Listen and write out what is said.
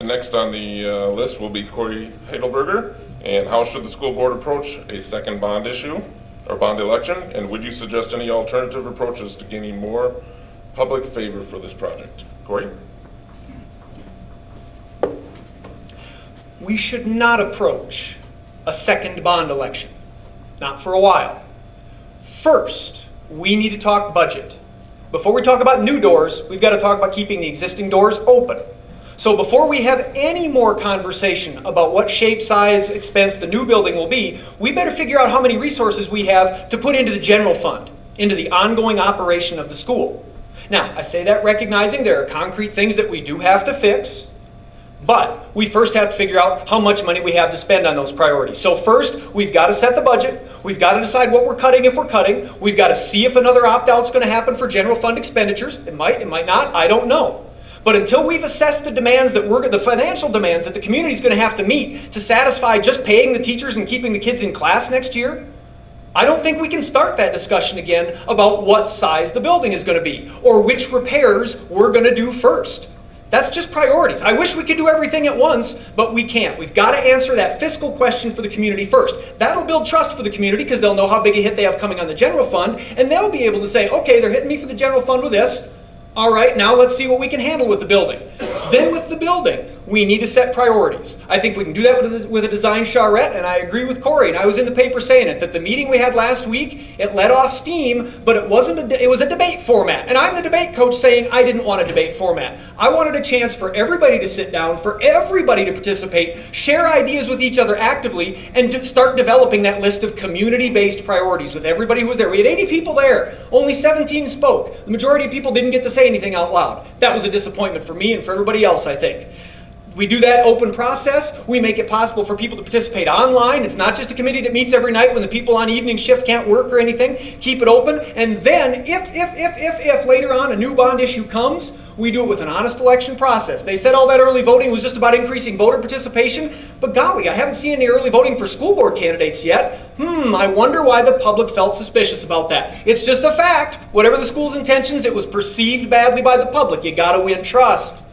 next on the list will be Cory Heidelberger. And how should the school board approach a second bond issue or bond election? And would you suggest any alternative approaches to gaining more public favor for this project? Cory? We should not approach a second bond election. Not for a while. First, we need to talk budget. Before we talk about new doors, we've got to talk about keeping the existing doors open. So before we have any more conversation about what shape, size, expense the new building will be, we better figure out how many resources we have to put into the general fund, into the ongoing operation of the school. Now, I say that recognizing there are concrete things that we do have to fix, but we first have to figure out how much money we have to spend on those priorities. So first, we've got to set the budget. We've got to decide what we're cutting if we're cutting. We've got to see if another opt-out's going to happen for general fund expenditures. It might not, I don't know. But until we've assessed the demands that the financial demands that the community is going to have to meet to satisfy just paying the teachers and keeping the kids in class next year, I don't think we can start that discussion again about what size the building is going to be or which repairs we're going to do first. That's just priorities. I wish we could do everything at once, but we can't. We've got to answer that fiscal question for the community first. That'll build trust for the community because they'll know how big a hit they have coming on the general fund, and they'll be able to say, okay, they're hitting me for the general fund with this. All right, now let's see what we can handle with the building. Then with the building, we need to set priorities. I think we can do that with a design charrette, and I agree with Cory, and I was in the paper saying it, that the meeting we had last week, it let off steam, but it was a debate format. And I'm the debate coach saying I didn't want a debate format. I wanted a chance for everybody to sit down, for everybody to participate, share ideas with each other actively, and to start developing that list of community-based priorities with everybody who was there. We had 80 people there. Only 17 spoke. The majority of people didn't get to say anything out loud. That was a disappointment for me and for everybody else, I think. We do that open process. We make it possible for people to participate online. It's not just a committee that meets every night when the people on evening shift can't work or anything. Keep it open. And then, if later on a new bond issue comes, we do it with an honest election process. They said all that early voting was just about increasing voter participation, but golly, I haven't seen any early voting for school board candidates yet. I wonder why the public felt suspicious about that. It's just a fact. Whatever the school's intentions, it was perceived badly by the public. You gotta win trust.